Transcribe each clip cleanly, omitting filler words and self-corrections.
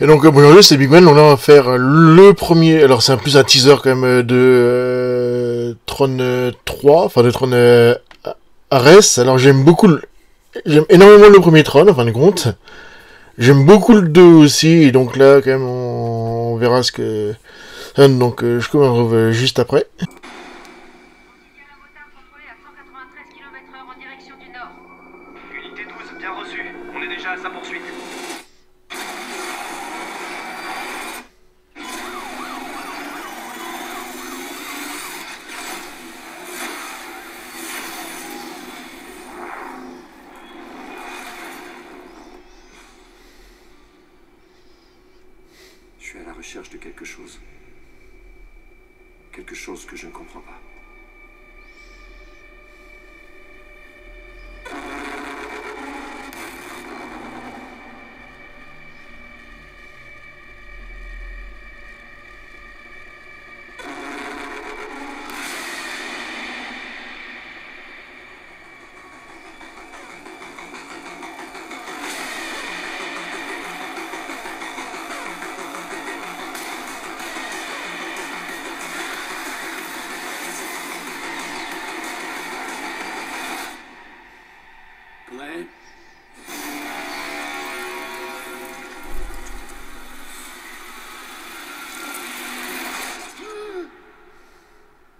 Et donc bonjour, c'est Big Man, donc là on va faire le premier, alors c'est plus un teaser quand même de Tron 3, enfin de Tron Ares. Alors j'aime énormément le premier Tron, en fin de compte. J'aime beaucoup le 2 aussi, et donc là quand même on verra ce que ça donne, donc je me retrouve juste après. Il y a un motard contrôlé à 193 km/h en direction du nord. Unité 12, bien reçu. On est déjà à sa poursuite. Je suis à la recherche de quelque chose. Quelque chose que je ne comprends pas. Glenn?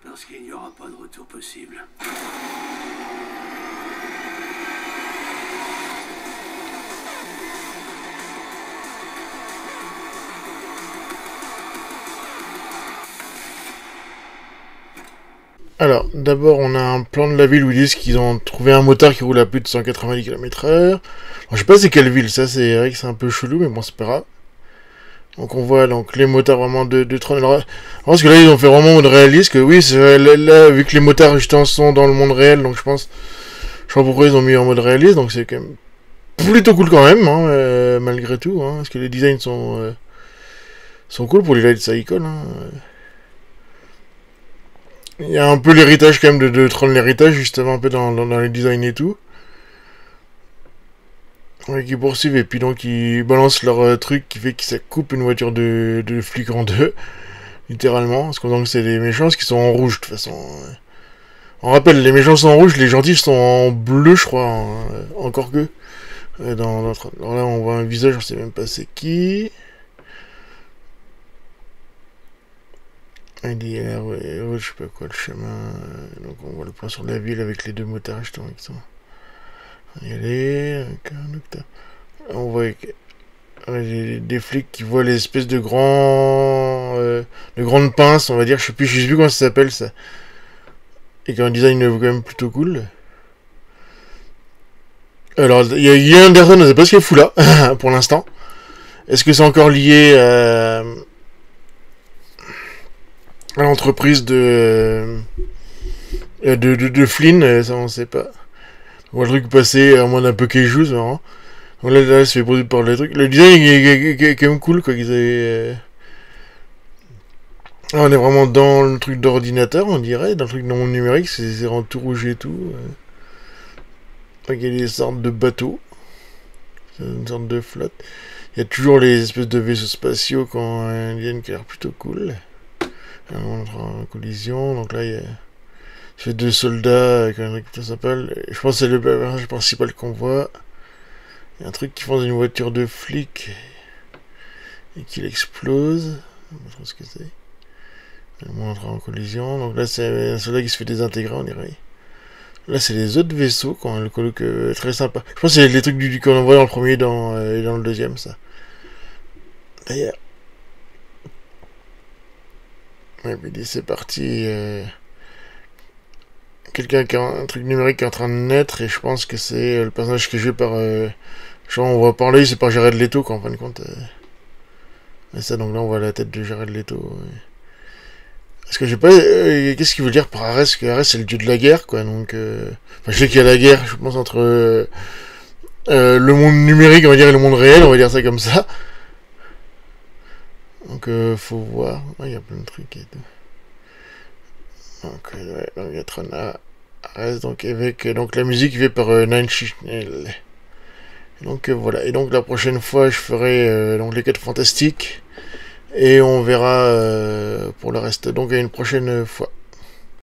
Parce qu'il n'y aura pas de retour possible. Alors d'abord on a un plan de la ville où ils disent qu'ils ont trouvé un motard qui roule à plus de 190 km/h. Je sais pas c'est quelle ville, ça c'est vrai que c'est un peu chelou mais bon c'est pas grave. Donc on voit donc les motards vraiment de Tron. Alors, parce que là ils ont fait vraiment mode réaliste. Que oui, là vu que les motards justement sont dans le monde réel, donc je sais pas pourquoi ils ont mis en mode réaliste. Donc c'est quand même plutôt cool quand même, hein, malgré tout, hein, parce que les designs sont cool pour les Light Cycle. Hein. Il y a un peu l'héritage quand même de Tron l'héritage justement un peu dans les designs et tout. Ouais, qui poursuivent et puis donc ils balancent leur truc qui fait que ça coupe une voiture de flic en deux, littéralement. Parce que donc c'est les méchants qui sont en rouge de toute façon. On rappelle, les méchants sont en rouge, les gentils sont en bleu, je crois, hein, encore que. Dans notre... Alors là on voit un visage, on sait même pas c'est qui. Il dit, ouais, je sais pas quoi, le chemin. Donc on voit le plan sur la ville avec les deux motards justement qui sont. On y aller, on voit des flics qui voient les espèces de grandes pinces, on va dire, je sais plus comment ça s'appelle ça. Et qui a un design quand même plutôt cool. Alors, il y a Anderson, on ne sait pas ce qu'il fout là, pour l'instant. Est-ce que c'est encore lié à l'entreprise de Flynn? Ça, on sait pas. On voit le truc passer en mode un peu caillou, c'est marrant. Donc là, c'est fait produit par le truc. Le design est quand même cool, quoi. Qu'ils avaient, ah, on est vraiment dans le truc d'ordinateur, on dirait, dans le truc non numérique, c'est en tout rouge et tout. Il y a des sortes de bateaux, une sorte de flotte. Il y a toujours les espèces de vaisseaux spatiaux quand un alien qui a l'air plutôt cool. On entre en collision, donc là il y a deux soldats avec un truc plutôt sympa. Je pense que c'est le personnage principal qu'on voit. Il y a un truc qui fonce dans une voiture de flic et qu'il explose. Je sais pas ce que c'est. On entre en collision. Donc là, c'est un soldat qui se fait désintégrer, on dirait. Là, c'est les autres vaisseaux, quand le colloque très sympa. Je pense que c'est les trucs qu'on voit dans le premier et dans le deuxième, ça. D'ailleurs. Ouais, puis c'est parti. Quelqu'un qui a un truc numérique qui est en train de naître, et je pense que c'est le personnage qui est joué par. Genre, on va parler, c'est par Jared Leto, quoi, en fin de compte. Et ça, donc là, on voit la tête de Jared Leto. Ouais. Parce que j'ai pas. Qu'est-ce qu'il veut dire par Ares? Parce que Ares c'est le dieu de la guerre, quoi. Donc, enfin, je sais qu'il y a la guerre, je pense, entre le monde numérique, on va dire, et le monde réel, on va dire ça comme ça. Donc, faut voir. Il y a plein de trucs et tout. Donc, ouais, donc il y a Tron Ares, donc avec donc la musique faite par Nine Inch Nails. Donc voilà, et donc la prochaine fois je ferai donc les 4 fantastiques, et on verra pour le reste. Donc à une prochaine fois.